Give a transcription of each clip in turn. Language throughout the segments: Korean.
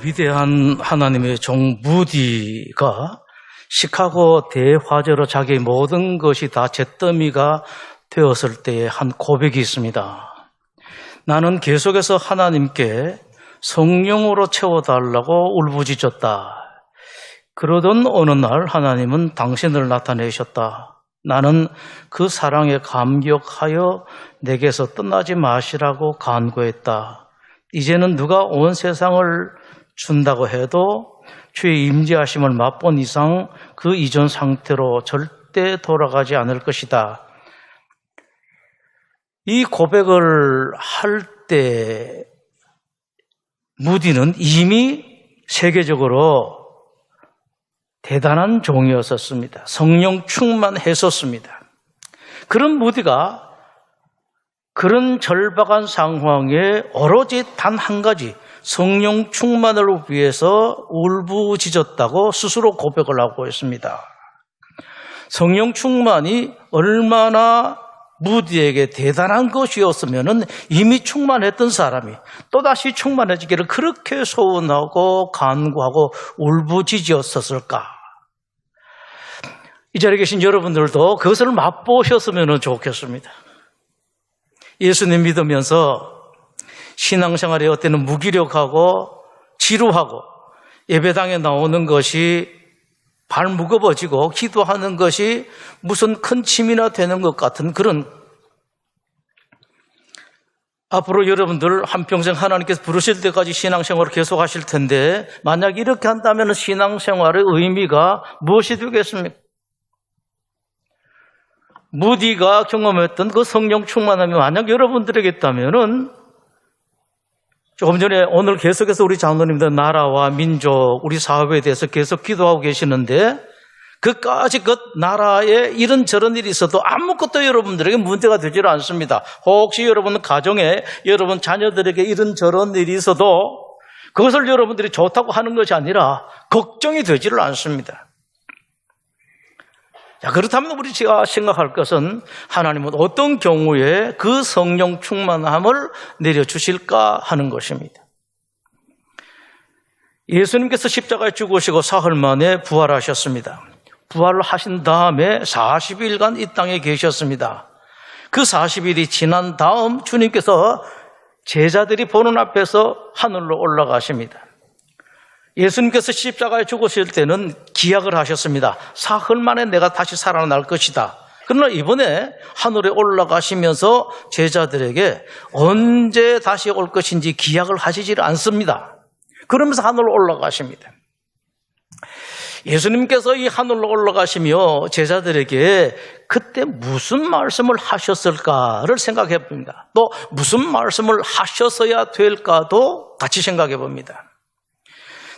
위대한 하나님의 종 무디가 시카고 대화재로 자기의 모든 것이 다 잿더미가 되었을 때의 한 고백이 있습니다. 나는 계속해서 하나님께 성령으로 채워달라고 울부짖었다. 그러던 어느 날 하나님은 당신을 나타내셨다. 나는 그 사랑에 감격하여 내게서 떠나지 마시라고 간구했다. 이제는 누가 온 세상을 준다고 해도 주의 임재하심을 맛본 이상 그 이전 상태로 절대 돌아가지 않을 것이다. 이 고백을 할 때 무디는 이미 세계적으로 대단한 종이었었습니다. 성령 충만했었습니다. 그런 무디가 그런 절박한 상황에 오로지 단 한 가지 성령 충만을 위해서 울부짖었다고 스스로 고백을 하고 있습니다. 성령 충만이 얼마나 무디에게 대단한 것이었으면 이미 충만했던 사람이 또다시 충만해지기를 그렇게 소원하고 간구하고 울부짖었을까? 이 자리에 계신 여러분들도 그것을 맛보셨으면 좋겠습니다. 예수님 믿으면서 신앙생활에 어때는 무기력하고 지루하고 예배당에 나오는 것이 발 무거워지고 기도하는 것이 무슨 큰 짐이나 되는 것 같은 그런, 앞으로 여러분들 한평생 하나님께서 부르실 때까지 신앙생활을 계속하실 텐데 만약 이렇게 한다면 신앙생활의 의미가 무엇이 되겠습니까? 무디가 경험했던 그 성령 충만함이 만약 여러분들에게 있다면은, 조금 전에 오늘 계속해서 우리 장로님들 나라와 민족, 우리 사업에 대해서 계속 기도하고 계시는데 그까지 그 나라에 이런저런 일이 있어도 아무것도 여러분들에게 문제가 되질 않습니다. 혹시 여러분 가정에 여러분 자녀들에게 이런저런 일이 있어도 그것을 여러분들이 좋다고 하는 것이 아니라 걱정이 되지를 않습니다. 자, 그렇다면 우리가 생각할 것은 하나님은 어떤 경우에 그 성령 충만함을 내려주실까 하는 것입니다. 예수님께서 십자가에 죽으시고 사흘 만에 부활하셨습니다. 부활을 하신 다음에 40일간 이 땅에 계셨습니다. 그 40일이 지난 다음 주님께서 제자들이 보는 앞에서 하늘로 올라가십니다. 예수님께서 십자가에 죽으실 때는 기약을 하셨습니다. 사흘 만에 내가 다시 살아날 것이다. 그러나 이번에 하늘에 올라가시면서 제자들에게 언제 다시 올 것인지 기약을 하시지 않습니다. 그러면서 하늘로 올라가십니다. 예수님께서 이 하늘로 올라가시며 제자들에게 그때 무슨 말씀을 하셨을까를 생각해 봅니다. 또 무슨 말씀을 하셨어야 될까도 같이 생각해 봅니다.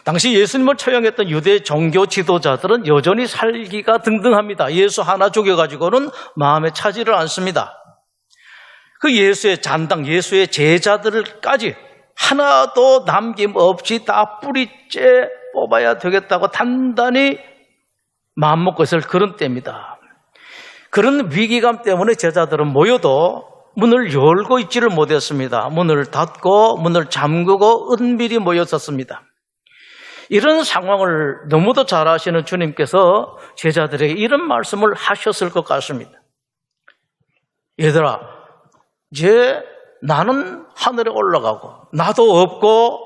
당시 예수님을 처형했던 유대 종교 지도자들은 여전히 살기가 등등합니다. 예수 하나 죽여가지고는 마음에 차지를 않습니다. 그 예수의 잔당, 예수의 제자들까지 하나도 남김없이 다 뿌리째 뽑아야 되겠다고 단단히 마음먹고 있을 그런 때입니다. 그런 위기감 때문에 제자들은 모여도 문을 열고 있지를 못했습니다. 문을 닫고 문을 잠그고 은밀히 모였었습니다. 이런 상황을 너무도 잘 아시는 주님께서 제자들에게 이런 말씀을 하셨을 것 같습니다. 얘들아, 이제 나는 하늘에 올라가고 나도 없고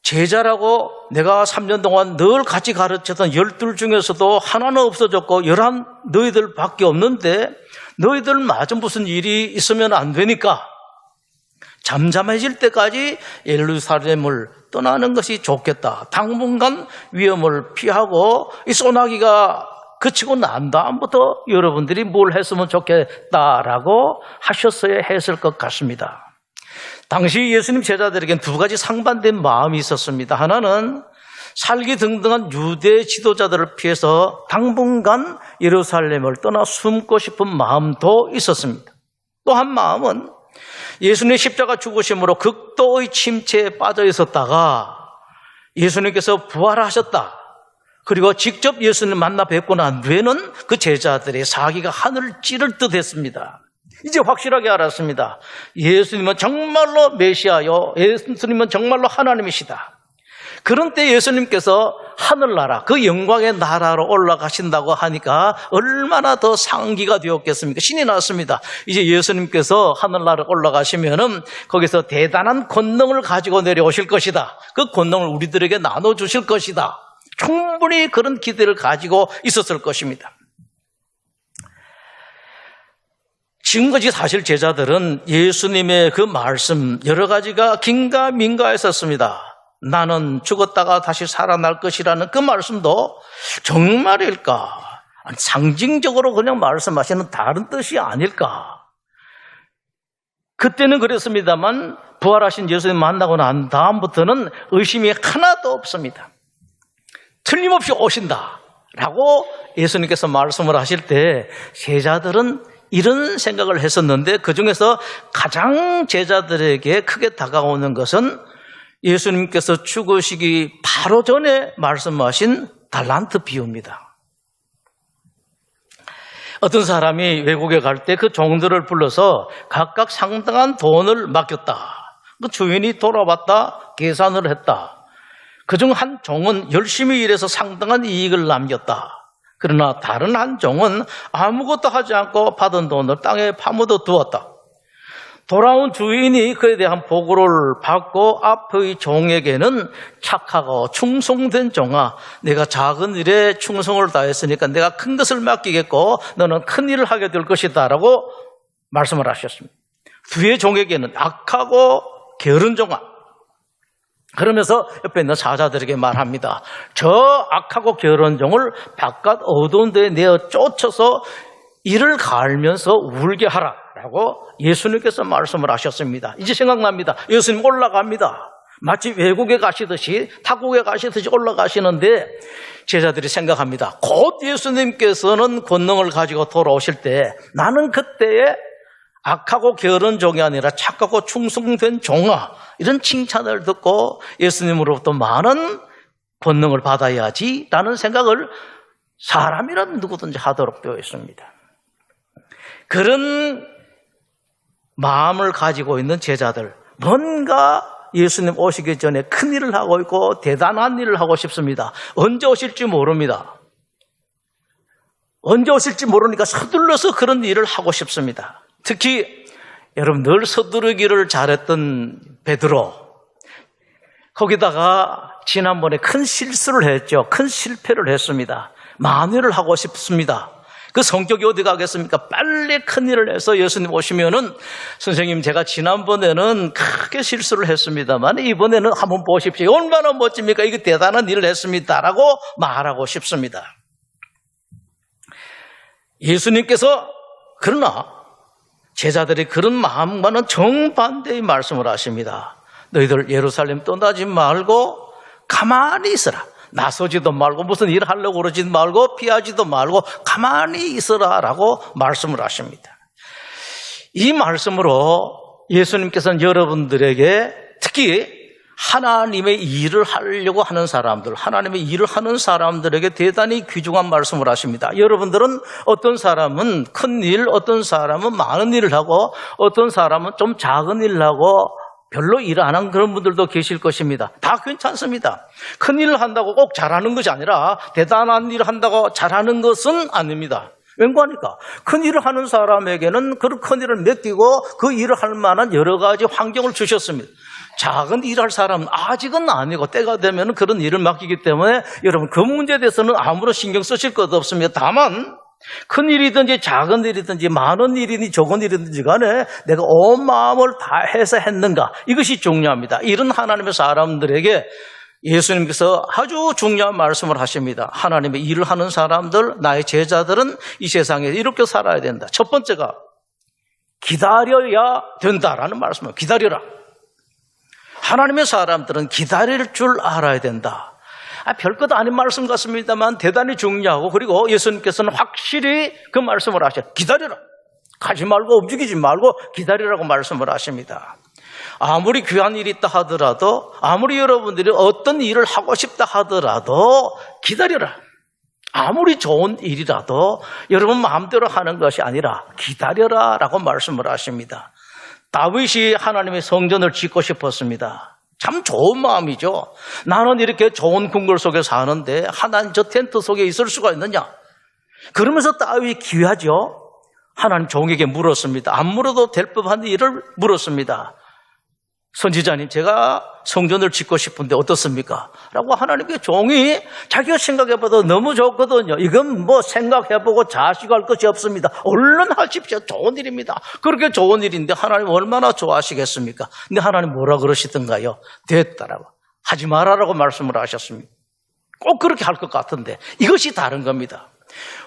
제자라고 내가 3년 동안 늘 같이 가르쳤던 12 중에서도 하나는 없어졌고 11 너희들밖에 없는데 너희들마저 무슨 일이 있으면 안 되니까 잠잠해질 때까지 예루살렘을 떠나는 것이 좋겠다. 당분간 위험을 피하고 이 소나기가 그치고 난 다음부터 여러분들이 뭘 했으면 좋겠다라고 하셨어야 했을 것 같습니다. 당시 예수님 제자들에겐 두 가지 상반된 마음이 있었습니다. 하나는 살기 등등한 유대 지도자들을 피해서 당분간 예루살렘을 떠나 숨고 싶은 마음도 있었습니다. 또 한 마음은 예수님의 십자가 죽으심으로 극도의 침체에 빠져 있었다가 예수님께서 부활하셨다. 그리고 직접 예수님을 만나 뵙고 난 뒤에는 그 제자들의 사기가 하늘을 찌를 듯 했습니다. 이제 확실하게 알았습니다. 예수님은 정말로 메시아요, 예수님은 정말로 하나님이시다. 그런 때 예수님께서 하늘나라, 그 영광의 나라로 올라가신다고 하니까 얼마나 더 상기가 되었겠습니까? 신이 났습니다. 이제 예수님께서 하늘나라로 올라가시면은 거기서 대단한 권능을 가지고 내려오실 것이다. 그 권능을 우리들에게 나눠주실 것이다. 충분히 그런 기대를 가지고 있었을 것입니다. 지금까지 사실 제자들은 예수님의 그 말씀 여러 가지가 긴가민가했었습니다. 나는 죽었다가 다시 살아날 것이라는 그 말씀도 정말일까? 상징적으로 그냥 말씀하시는 다른 뜻이 아닐까? 그때는 그랬습니다만 부활하신 예수님 만나고 난 다음부터는 의심이 하나도 없습니다. 틀림없이 오신다라고 예수님께서 말씀을 하실 때 제자들은 이런 생각을 했었는데 그중에서 가장 제자들에게 크게 다가오는 것은 예수님께서 죽으시기 바로 전에 말씀하신 달란트 비유입니다. 어떤 사람이 외국에 갈 때 그 종들을 불러서 각각 상당한 돈을 맡겼다. 그 주인이 돌아왔다 계산을 했다. 그중 한 종은 열심히 일해서 상당한 이익을 남겼다. 그러나 다른 한 종은 아무것도 하지 않고 받은 돈을 땅에 파묻어 두었다. 돌아온 주인이 그에 대한 보고를 받고 앞의 종에게는 착하고 충성된 종아, 내가 작은 일에 충성을 다했으니까 내가 큰 것을 맡기겠고 너는 큰 일을 하게 될 것이다 라고 말씀을 하셨습니다. 뒤의 종에게는 악하고 게으른 종아, 그러면서 옆에 있는 사자들에게 말합니다. 저 악하고 게으른 종을 바깥 어두운 데에 내어 쫓아서 이를 갈면서 울게 하라 라고 예수님께서 말씀을 하셨습니다. 이제 생각납니다. 예수님 올라갑니다. 마치 외국에 가시듯이 타국에 가시듯이 올라가시는데 제자들이 생각합니다. 곧 예수님께서는 권능을 가지고 돌아오실 때 나는 그때에 악하고 게으른 종이 아니라 착하고 충성된 종아, 이런 칭찬을 듣고 예수님으로부터 많은 권능을 받아야지라는 생각을 사람이라면 누구든지 하도록 되어 있습니다. 그런 마음을 가지고 있는 제자들, 뭔가 예수님 오시기 전에 큰 일을 하고 있고 대단한 일을 하고 싶습니다. 언제 오실지 모릅니다. 언제 오실지 모르니까 서둘러서 그런 일을 하고 싶습니다. 특히 여러분 늘 서두르기를 잘했던 베드로, 거기다가 지난번에 큰 실수를 했죠. 큰 실패를 했습니다. 만회를 하고 싶습니다. 그 성격이 어디 가겠습니까? 빨리 큰일을 해서 예수님 오시면은 선생님 제가 지난번에는 크게 실수를 했습니다만 이번에는 한번 보십시오. 얼마나 멋집니까? 이게 대단한 일을 했습니다라고 말하고 싶습니다. 예수님께서 그러나 제자들이 그런 마음과는 정반대의 말씀을 하십니다. 너희들 예루살렘 떠나지 말고 가만히 있어라. 나서지도 말고 무슨 일 하려고 그러지 말고 피하지도 말고 가만히 있어라라고 말씀을 하십니다. 이 말씀으로 예수님께서는 여러분들에게 특히 하나님의 일을 하려고 하는 사람들, 하나님의 일을 하는 사람들에게 대단히 귀중한 말씀을 하십니다. 여러분들은 어떤 사람은 큰 일, 어떤 사람은 많은 일을 하고 어떤 사람은 좀 작은 일을 하고 별로 일 안 하는 그런 분들도 계실 것입니다. 다 괜찮습니다. 큰 일을 한다고 꼭 잘하는 것이 아니라 대단한 일을 한다고 잘하는 것은 아닙니다. 왠고하니까 큰 일을 하는 사람에게는 그 큰 일을 맡기고 그 일을 할 만한 여러 가지 환경을 주셨습니다. 작은 일할 사람은 아직은 아니고 때가 되면 그런 일을 맡기기 때문에 여러분 그 문제에 대해서는 아무런 신경 쓰실 것 없습니다. 다만 큰 일이든지 작은 일이든지 많은 일이든지 적은 일이든지 간에 내가 온 마음을 다해서 했는가, 이것이 중요합니다. 이런 하나님의 사람들에게 예수님께서 아주 중요한 말씀을 하십니다. 하나님의 일을 하는 사람들, 나의 제자들은 이 세상에 이렇게 살아야 된다. 첫 번째가 기다려야 된다라는 말씀이에요. 기다려라. 하나님의 사람들은 기다릴 줄 알아야 된다. 별것 아닌 말씀 같습니다만 대단히 중요하고, 그리고 예수님께서는 확실히 그 말씀을 하셔요. 기다려라. 가지 말고 움직이지 말고 기다리라고 말씀을 하십니다. 아무리 귀한 일이 있다 하더라도, 아무리 여러분들이 어떤 일을 하고 싶다 하더라도 기다려라. 아무리 좋은 일이라도 여러분 마음대로 하는 것이 아니라 기다려라 라고 말씀을 하십니다. 다윗이 하나님의 성전을 짓고 싶었습니다. 참 좋은 마음이죠. 나는 이렇게 좋은 궁궐 속에 사는데 하나님 저 텐트 속에 있을 수가 있느냐. 그러면서 다윗이 귀하죠. 하나님 종에게 물었습니다. 안 물어도 될 법한 일을 물었습니다. 선지자님, 제가 성전을 짓고 싶은데 어떻습니까? 라고 하나님께 종이 자기가 생각해봐도 너무 좋거든요. 이건 뭐 생각해보고 자식할 것이 없습니다. 얼른 하십시오. 좋은 일입니다. 그렇게 좋은 일인데 하나님 얼마나 좋아하시겠습니까? 근데 하나님 뭐라 그러시던가요? 됐다라고. 하지 마라라고 말씀을 하셨습니다. 꼭 그렇게 할 것 같은데 이것이 다른 겁니다.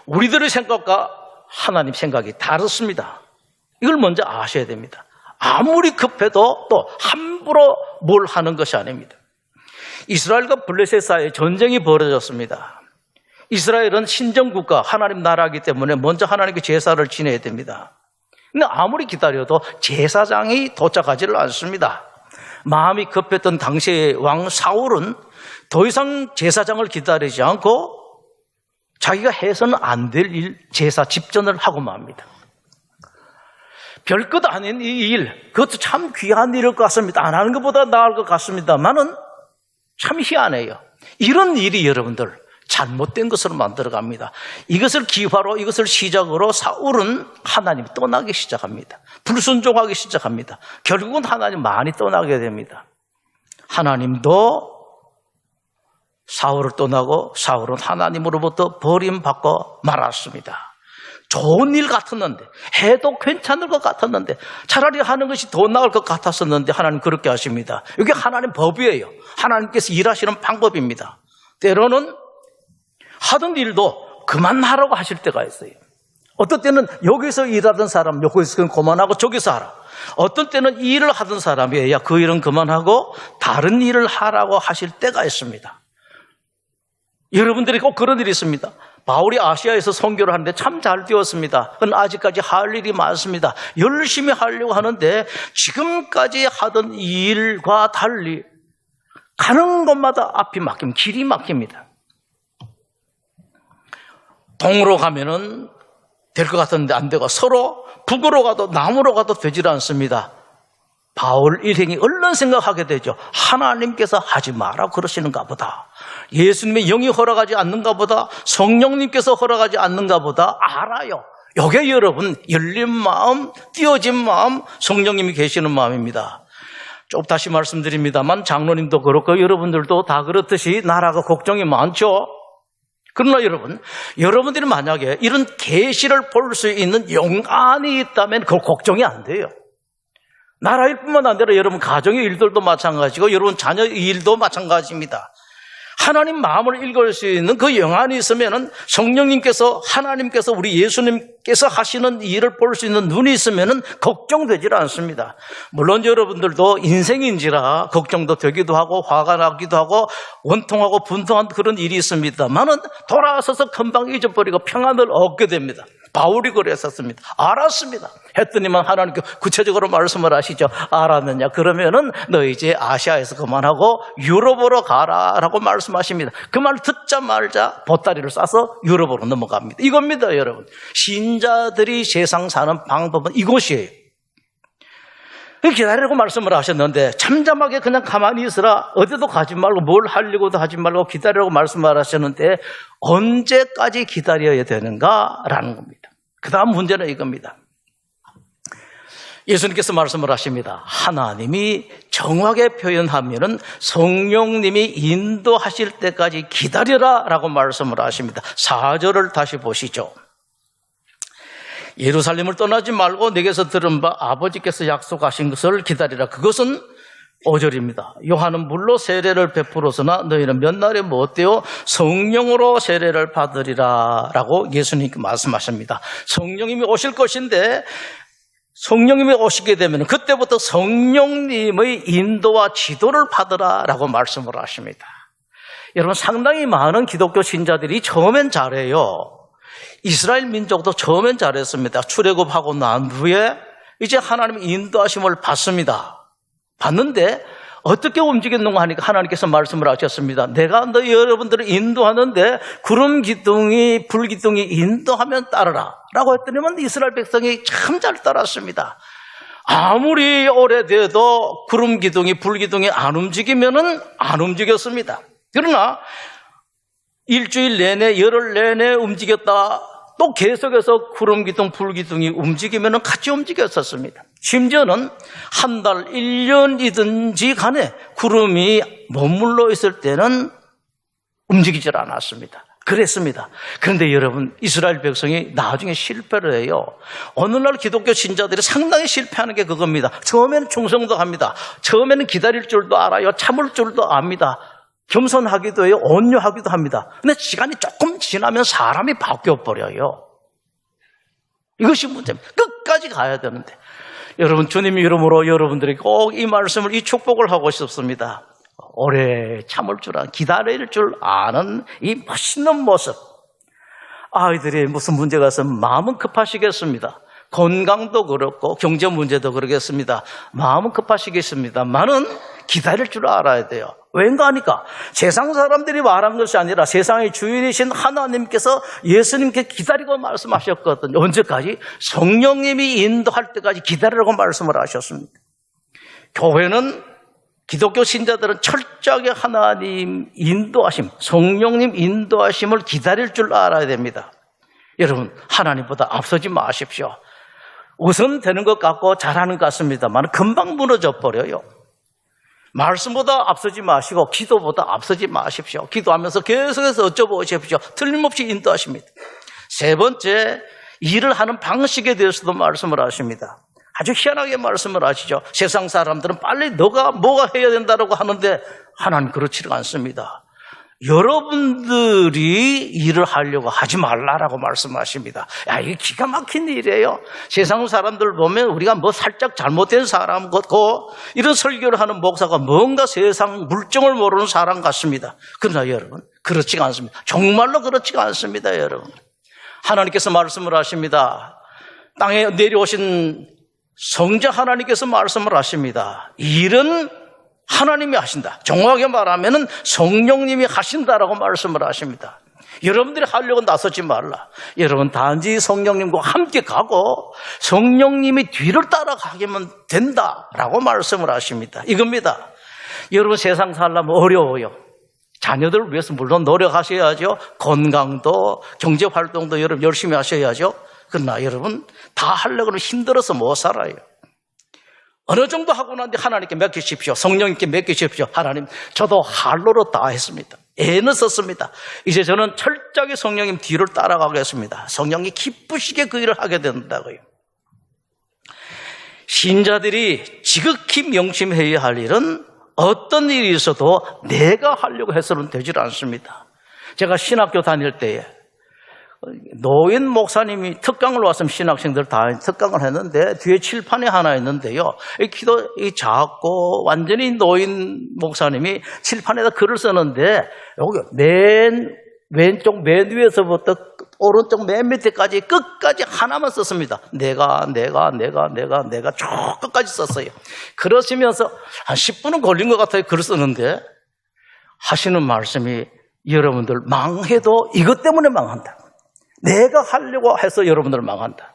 우리들의 생각과 하나님 생각이 다릅니다. 이걸 먼저 아셔야 됩니다. 아무리 급해도 또 함부로 뭘 하는 것이 아닙니다. 이스라엘과 블레셋 사이에 전쟁이 벌어졌습니다. 이스라엘은 신정국가 하나님 나라이기 때문에 먼저 하나님께 제사를 지내야 됩니다. 근데 아무리 기다려도 제사장이 도착하지를 않습니다. 마음이 급했던 당시의 왕 사울은 더 이상 제사장을 기다리지 않고 자기가 해서는 안 될 일, 제사 집전을 하고 맙니다. 별것 아닌 이 일, 그것도 참 귀한 일일 것 같습니다. 안 하는 것보다 나을 것 같습니다만은 참 희한해요. 이런 일이 여러분들 잘못된 것으로 만들어갑니다. 이것을 기화로, 이것을 시작으로 사울은 하나님 떠나기 시작합니다. 불순종하기 시작합니다. 결국은 하나님 많이 떠나게 됩니다. 하나님도 사울을 떠나고 사울은 하나님으로부터 버림받고 말았습니다. 좋은 일 같았는데, 해도 괜찮을 것 같았는데, 차라리 하는 것이 더 나을 것 같았었는데 하나님 그렇게 하십니다. 이게 하나님 법이에요. 하나님께서 일하시는 방법입니다. 때로는 하던 일도 그만하라고 하실 때가 있어요. 어떤 때는 여기서 일하던 사람 여기서 그만하고 저기서 하라. 어떤 때는 이 일을 하던 사람이 야, 그 일은 그만하고 다른 일을 하라고 하실 때가 있습니다. 여러분들이 꼭 그런 일이 있습니다. 바울이 아시아에서 선교를 하는데 참 잘 되었습니다. 그건 아직까지 할 일이 많습니다. 열심히 하려고 하는데 지금까지 하던 일과 달리 가는 곳마다 앞이 막힙니다. 길이 막힙니다. 동으로 가면은 될 것 같은데 안 되고 서로 북으로 가도 남으로 가도 되질 않습니다. 바울 일행이 얼른 생각하게 되죠. 하나님께서 하지 마라 그러시는가 보다. 예수님의 영이 허락하지 않는가 보다. 성령님께서 허락하지 않는가 보다. 알아요. 이게 여러분 열린 마음, 띄어진 마음, 성령님이 계시는 마음입니다. 좀 다시 말씀드립니다만 장로님도 그렇고 여러분들도 다 그렇듯이 나라가 걱정이 많죠. 그러나 여러분들이 만약에 이런 계시를 볼 수 있는 영안이 있다면 그 걱정이 안 돼요. 나라일 뿐만 아니라 여러분 가정의 일들도 마찬가지고 여러분 자녀의 일도 마찬가지입니다. 하나님 마음을 읽을 수 있는 그 영안이 있으면은 성령님께서 하나님께서 우리 예수님께서 하시는 일을 볼 수 있는 눈이 있으면은 걱정되질 않습니다. 물론 여러분들도 인생인지라 걱정도 되기도 하고 화가 나기도 하고 원통하고 분통한 그런 일이 있습니다만은 돌아서서 금방 잊어버리고 평안을 얻게 됩니다. 바울이 그랬었습니다. 알았습니다. 했더니만 하나님께 구체적으로 말씀을 하시죠. 알았느냐? 그러면은 너 이제 아시아에서 그만하고 유럽으로 가라라고 말씀하십니다. 그 말 듣자 말자 보따리를 싸서 유럽으로 넘어갑니다. 이겁니다, 여러분. 신자들이 세상 사는 방법은 이것이에요. 기다리라고 말씀을 하셨는데 잠잠하게 그냥 가만히 있으라. 어디도 가지 말고 뭘 하려고도 하지 말고 기다리라고 말씀을 하셨는데 언제까지 기다려야 되는가라는 겁니다. 그 다음 문제는 이겁니다. 예수님께서 말씀을 하십니다. 하나님이 정확하게 표현하면은 성령님이 인도하실 때까지 기다려라 라고 말씀을 하십니다. 4절을 다시 보시죠. 예루살렘을 떠나지 말고 내게서 들은 바 아버지께서 약속하신 것을 기다리라. 그것은 5절입니다. 요한은 물로 세례를 베풀었으나 너희는 몇 날에 못되어 성령으로 세례를 받으리라 라고 예수님께 말씀하십니다. 성령님이 오실 것인데 성령님이 오시게 되면 그때부터 성령님의 인도와 지도를 받으라 라고 말씀을 하십니다. 여러분 상당히 많은 기독교 신자들이 처음엔 잘해요. 이스라엘 민족도 처음엔 잘했습니다. 출애굽하고 난 후에 이제 하나님의 인도하심을 받습니다. 받는데 어떻게 움직였는가 하니까 하나님께서 말씀을 하셨습니다. 내가 너 여러분들을 인도하는데 구름 기둥이 불 기둥이 인도하면 따르라 라고 했더니만 이스라엘 백성이 참 잘 따랐습니다. 아무리 오래돼도 구름 기둥이 불 기둥이 안 움직이면은 안 움직였습니다. 그러나 일주일 내내 열흘 내내 움직였다 또 계속해서 구름 기둥 불 기둥이 움직이면은 같이 움직였었습니다. 심지어는 한 달 1년이든지 간에 구름이 머물러 있을 때는 움직이질 않았습니다. 그랬습니다. 그런데 여러분, 이스라엘 백성이 나중에 실패를 해요. 오늘날 기독교 신자들이 상당히 실패하는 게 그겁니다. 처음에는 충성도 합니다. 처음에는 기다릴 줄도 알아요. 참을 줄도 압니다. 겸손하기도 해요. 온유하기도 합니다. 근데 시간이 조금 지나면 사람이 바뀌어버려요. 이것이 문제입니다. 끝까지 가야 되는데. 여러분, 주님 이름으로 여러분들이 꼭 이 말씀을, 이 축복을 하고 싶습니다. 오래 참을 줄 아는, 기다릴 줄 아는 이 멋있는 모습. 아이들이 무슨 문제가 있으면 마음은 급하시겠습니다. 건강도 그렇고 경제 문제도 그러겠습니다. 마음은 급하시겠습니다만은 기다릴 줄 알아야 돼요. 왠가 하니까 세상 사람들이 말한 것이 아니라 세상의 주인이신 하나님께서 예수님께 기다리고 말씀하셨거든요. 언제까지? 성령님이 인도할 때까지 기다리라고 말씀을 하셨습니다. 교회는, 기독교 신자들은 철저하게 하나님 인도하심, 성령님 인도하심을 기다릴 줄 알아야 됩니다. 여러분, 하나님보다 앞서지 마십시오. 우선 되는 것 같고 잘하는 것 같습니다만 금방 무너져 버려요. 말씀보다 앞서지 마시고 기도보다 앞서지 마십시오. 기도하면서 계속해서 여쭤보십시오. 틀림없이 인도하십니다. 세 번째, 일을 하는 방식에 대해서도 말씀을 하십니다. 아주 희한하게 말씀을 하시죠. 세상 사람들은 빨리 너가 뭐가 해야 된다고 하는데 하나님 그렇지가 않습니다. 여러분들이 일을 하려고 하지 말라라고 말씀하십니다. 야, 이게 기가 막힌 일이에요. 세상 사람들 보면 우리가 뭐 살짝 잘못된 사람 같고 이런 설교를 하는 목사가 뭔가 세상 물정을 모르는 사람 같습니다. 그러나 여러분, 그렇지가 않습니다. 정말로 그렇지가 않습니다, 여러분. 하나님께서 말씀을 하십니다. 땅에 내려오신 성자 하나님께서 말씀을 하십니다. 일은 하나님이 하신다. 정확하게 말하면 성령님이 하신다라고 말씀을 하십니다. 여러분들이 하려고 나서지 말라. 여러분, 단지 성령님과 함께 가고 성령님이 뒤를 따라가기만 된다라고 말씀을 하십니다. 이겁니다. 여러분, 세상 살려면 어려워요. 자녀들을 위해서 물론 노력하셔야죠. 건강도 경제활동도 여러분 열심히 하셔야죠. 그러나 여러분, 다 하려고 하면 힘들어서 못 살아요. 어느 정도 하고 난 뒤 하나님께 맡기십시오. 성령님께 맡기십시오. 하나님, 저도 할로로 다 했습니다. 애는 썼습니다. 이제 저는 철저하게 성령님 뒤를 따라가겠습니다. 성령이 기쁘시게 그 일을 하게 된다고요. 신자들이 지극히 명심해야 할 일은 어떤 일이 있어도 내가 하려고 해서는 되질 않습니다. 제가 신학교 다닐 때에 노인 목사님이 특강을 왔으면 신학생들 다 특강을 했는데 뒤에 칠판이 하나 있는데요. 이 키도 작고 완전히 노인 목사님이 칠판에다 글을 쓰는데 여기 왼쪽 맨 위에서부터 오른쪽 맨 밑에까지 끝까지 하나만 썼습니다. 내가 쭉 끝까지 썼어요. 그러시면서 한 10분은 걸린 것 같아요. 글을 쓰는데 하시는 말씀이 여러분들 망해도 이것 때문에 망한다. 내가 하려고 해서 여러분들 망한다.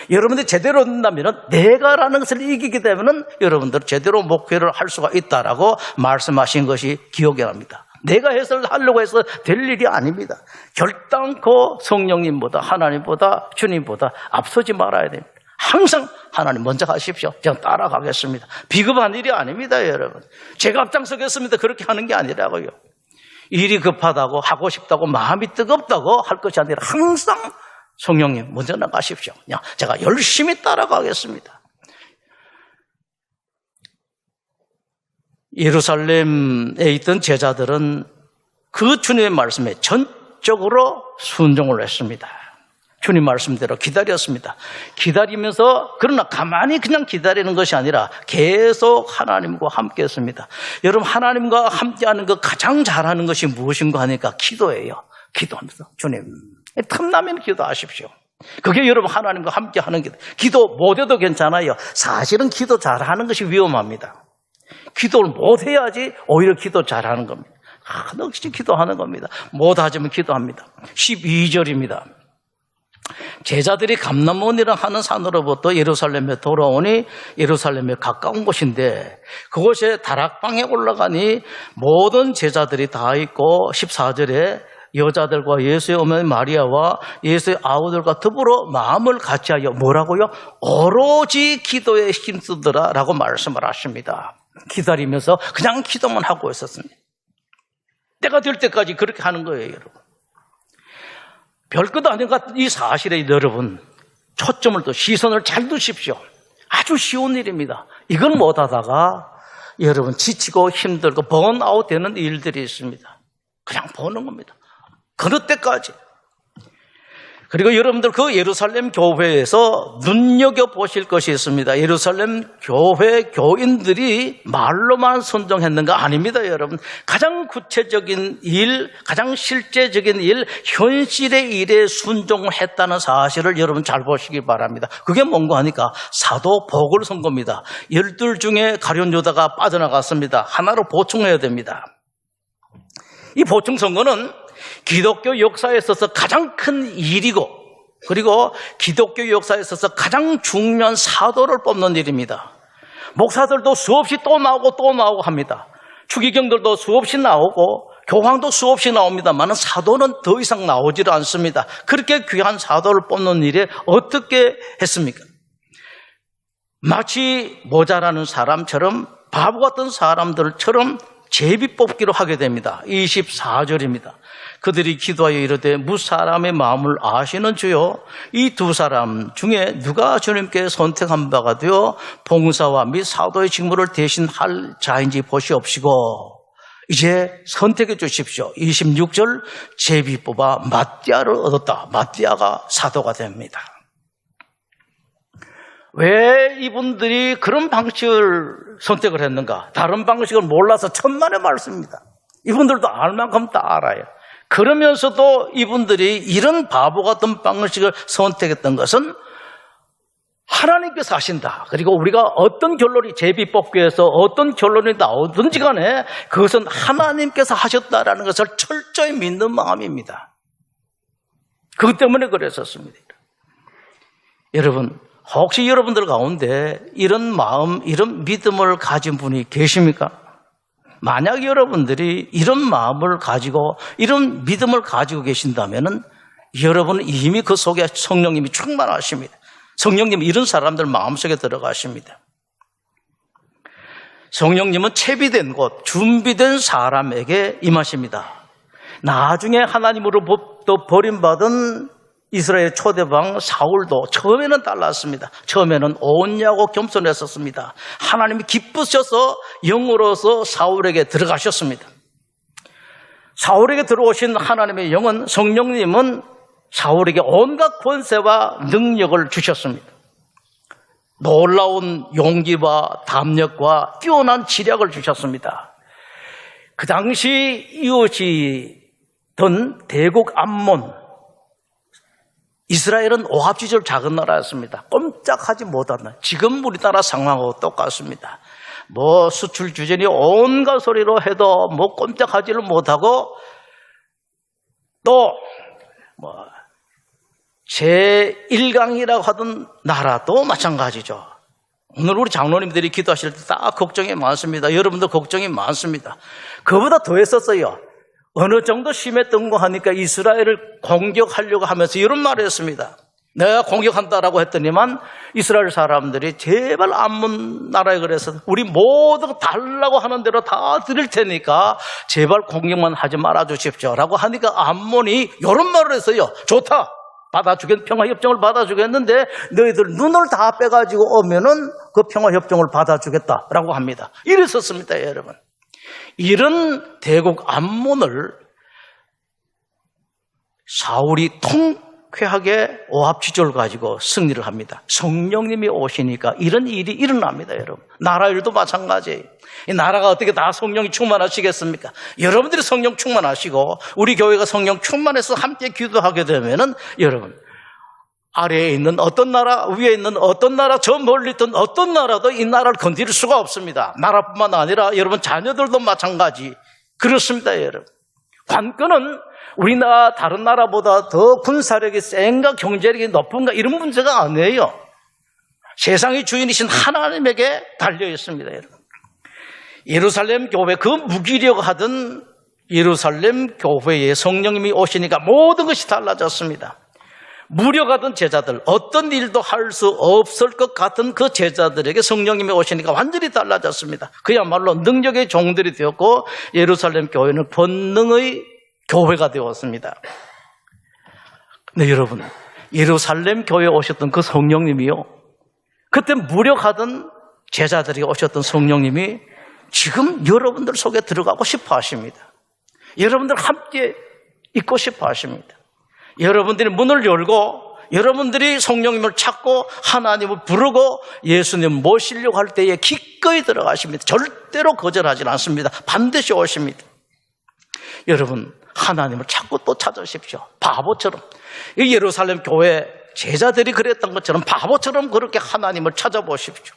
여러분들이 제대로 된다면 내가라는 것을 이기게 되면 여러분들 제대로 목표를 할 수가 있다라고 말씀하신 것이 기억이 납니다. 내가 해서 하려고 해서 될 일이 아닙니다. 결단코 성령님보다 하나님보다 주님보다 앞서지 말아야 됩니다. 항상 하나님 먼저 하십시오. 제가 따라가겠습니다. 비겁한 일이 아닙니다, 여러분. 제가 앞장서겠습니다. 그렇게 하는 게 아니라고요. 일이 급하다고 하고 싶다고 마음이 뜨겁다고 할 것이 아니라 항상 성령님 먼저 나가십시오. 그냥 제가 열심히 따라가겠습니다. 예루살렘에 있던 제자들은 그 주님의 말씀에 전적으로 순종을 했습니다. 주님 말씀대로 기다렸습니다. 기다리면서 그러나 가만히 그냥 기다리는 것이 아니라 계속 하나님과 함께 했습니다. 여러분, 하나님과 함께하는 거 가장 잘하는 것이 무엇인가 하니까 기도예요. 기도하면서 주님 틈나면 기도하십시오. 그게 여러분 하나님과 함께하는 기도 못해도 괜찮아요. 사실은 기도 잘하는 것이 위험합니다. 기도를 못해야지 오히려 기도 잘하는 겁니다. 넋이 기도하는 겁니다. 못하지만 기도합니다. 12절입니다. 제자들이 감람원이라 하는 산으로부터 예루살렘에 돌아오니 예루살렘에 가까운 곳인데 그곳에 다락방에 올라가니 모든 제자들이 다 있고 14절에 여자들과 예수의 어머니 마리아와 예수의 아우들과 더불어 마음을 같이하여 뭐라고요? 오로지 기도에 힘쓰더라 라고 말씀을 하십니다. 기다리면서 그냥 기도만 하고 있었습니다. 때가 될 때까지 그렇게 하는 거예요, 여러분. 별것 아닌 것 이 사실에 여러분 초점을 또 시선을 잘 두십시오. 아주 쉬운 일입니다. 이걸 못하다가 여러분 지치고 힘들고 번아웃 되는 일들이 있습니다. 그냥 보는 겁니다. 그럴 때까지. 그리고 여러분들 그 예루살렘 교회에서 눈여겨보실 것이 있습니다. 예루살렘 교회 교인들이 말로만 순종했는가? 아닙니다, 여러분. 가장 구체적인 일, 가장 실제적인 일, 현실의 일에 순종을 했다는 사실을 여러분 잘 보시기 바랍니다. 그게 뭔가 하니까 사도 보궐선거입니다. 12 중에 가룟 유다가 빠져나갔습니다. 하나로 보충해야 됩니다. 이 보충선거는 기독교 역사에 있어서 가장 큰 일이고 그리고 기독교 역사에 있어서 가장 중요한 사도를 뽑는 일입니다. 목사들도 수없이 또 나오고 합니다. 추기경들도 수없이 나오고 교황도 수없이 나옵니다만 사도는 더 이상 나오질 않습니다. 그렇게 귀한 사도를 뽑는 일에 어떻게 했습니까? 마치 모자라는 사람처럼 바보 같은 사람들처럼 제비 뽑기로 하게 됩니다. 24절입니다. 그들이 기도하여 이르되 무사람의 마음을 아시는 주여 이 두 사람 중에 누가 주님께 선택한 바가 되어 봉사와 및 사도의 직무를 대신할 자인지 보시옵시고 이제 선택해 주십시오. 26절 제비 뽑아 마띠아를 얻었다. 마띠아가 사도가 됩니다. 왜 이분들이 그런 방식을 선택을 했는가? 다른 방식을 몰라서 천만의 말씀입니다. 이분들도 알 만큼 다 알아요. 그러면서도 이분들이 이런 바보 같은 방식을 선택했던 것은 하나님께서 하신다. 그리고 우리가 어떤 결론이 제비뽑기에서 어떤 결론이 나오든지 간에 그것은 하나님께서 하셨다라는 것을 철저히 믿는 마음입니다. 그것 때문에 그랬었습니다. 여러분, 혹시 여러분들 가운데 이런 마음, 이런 믿음을 가진 분이 계십니까? 만약 여러분들이 이런 마음을 가지고 이런 믿음을 가지고 계신다면 여러분은 이미 그 속에 성령님이 충만하십니다. 성령님은 이런 사람들 마음속에 들어가십니다. 성령님은 채비된 곳, 준비된 사람에게 임하십니다. 나중에 하나님으로부터 버림받은 이스라엘 초대왕 사울도 처음에는 달랐습니다. 처음에는 온유하고 겸손했었습니다. 하나님이 기쁘셔서 영으로서 사울에게 들어가셨습니다. 사울에게 들어오신 하나님의 영은 성령님은 사울에게 온갖 권세와 능력을 주셨습니다. 놀라운 용기와 담력과 뛰어난 지략을 주셨습니다. 그 당시 이웃이던 대국 암몬, 이스라엘은 오합지졸 작은 나라였습니다. 꼼짝하지 못한 나라. 지금 우리나라 상황하고 똑같습니다. 뭐 수출 규제니 온갖 소리로 해도 뭐 꼼짝하지를 못하고 또 뭐 제1강이라고 하던 나라도 마찬가지죠. 오늘 우리 장로님들이 기도하실 때 다 걱정이 많습니다. 여러분도 걱정이 많습니다. 그보다 더 했었어요. 어느 정도 심했던 거 하니까 이스라엘을 공격하려고 하면서 이런 말을 했습니다. 내가 공격한다라고 했더니만 이스라엘 사람들이 제발 암몬 나라에 그래서 우리 모두 달라고 하는 대로 다 드릴 테니까 제발 공격만 하지 말아 주십시오 라고 하니까 암몬이 이런 말을 했어요. 좋다. 평화협정을 받아주겠는데 너희들 눈을 다 빼가지고 오면은 그 평화협정을 받아주겠다라고 합니다. 이랬었습니다, 여러분. 이런 대국 암몬을 사울이 통쾌하게 오합지졸 가지고 승리를 합니다. 성령님이 오시니까 이런 일이 일어납니다, 여러분. 나라 일도 마찬가지예요. 이 나라가 어떻게 다 성령이 충만하시겠습니까? 여러분들이 성령 충만하시고 우리 교회가 성령 충만해서 함께 기도하게 되면은 여러분 아래에 있는 어떤 나라, 위에 있는 어떤 나라, 저 멀리 있던 어떤 나라도 이 나라를 건드릴 수가 없습니다. 나라뿐만 아니라 여러분 자녀들도 마찬가지 그렇습니다. 여러분, 관건은 우리나라 다른 나라보다 더 군사력이 센가 경제력이 높은가 이런 문제가 아니에요. 세상의 주인이신 하나님에게 달려 있습니다. 여러분, 예루살렘 교회, 그 무기력하던 예루살렘 교회에 성령님이 오시니까 모든 것이 달라졌습니다. 무력하던 제자들, 어떤 일도 할 수 없을 것 같은 그 제자들에게 성령님이 오시니까 완전히 달라졌습니다. 그야말로 능력의 종들이 되었고 예루살렘 교회는 권능의 교회가 되었습니다. 네, 여러분, 예루살렘 교회에 오셨던 그 성령님이요, 그때 무력하던 제자들이 오셨던 성령님이 지금 여러분들 속에 들어가고 싶어 하십니다. 여러분들 함께 있고 싶어 하십니다. 여러분들이 문을 열고 여러분들이 성령님을 찾고 하나님을 부르고 예수님 모시려고 할 때에 기꺼이 들어가십니다. 절대로 거절하지 않습니다. 반드시 오십니다. 여러분, 하나님을 찾고 또 찾으십시오. 바보처럼. 예루살렘 교회 제자들이 그랬던 것처럼 바보처럼 그렇게 하나님을 찾아보십시오.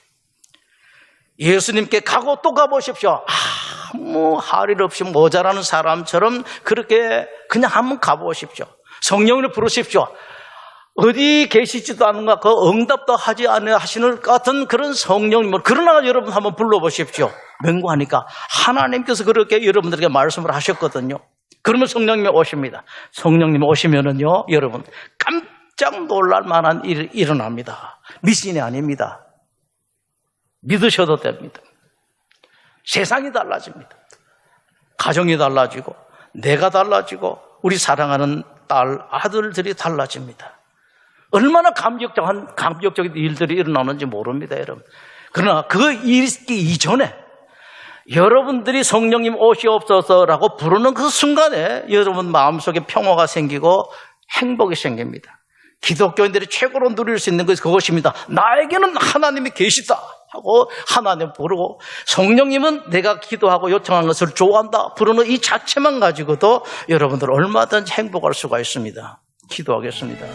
예수님께 가고 또 가보십시오. 아무 할 일 없이 모자라는 사람처럼 그렇게 그냥 한번 가보십시오. 성령을 부르십시오. 어디 계시지도 않은가 그 응답도 하지 않으 하시는 것 같은 그런 성령님을, 그러나 여러분 한번 불러보십시오. 맹구하니까 하나님께서 그렇게 여러분들에게 말씀을 하셨거든요. 그러면 성령님이 오십니다. 성령님이 오시면은요, 여러분 깜짝 놀랄 만한 일이 일어납니다. 미신이 아닙니다. 믿으셔도 됩니다. 세상이 달라집니다. 가정이 달라지고 내가 달라지고 우리 사랑하는 딸, 아들들이 달라집니다. 얼마나 감격적인 일들이 일어나는지 모릅니다, 여러분. 그러나 그 일이 이전에 여러분들이 성령님 오시옵소서라고 부르는 그 순간에 여러분 마음속에 평화가 생기고 행복이 생깁니다. 기독교인들이 최고로 누릴 수 있는 것이 그것입니다. 나에게는 하나님이 계시다 하고 하나님 부르고, 성령님은 내가 기도하고 요청한 것을 좋아한다 부르는 이 자체만 가지고도 여러분들 얼마든지 행복할 수가 있습니다. 기도하겠습니다.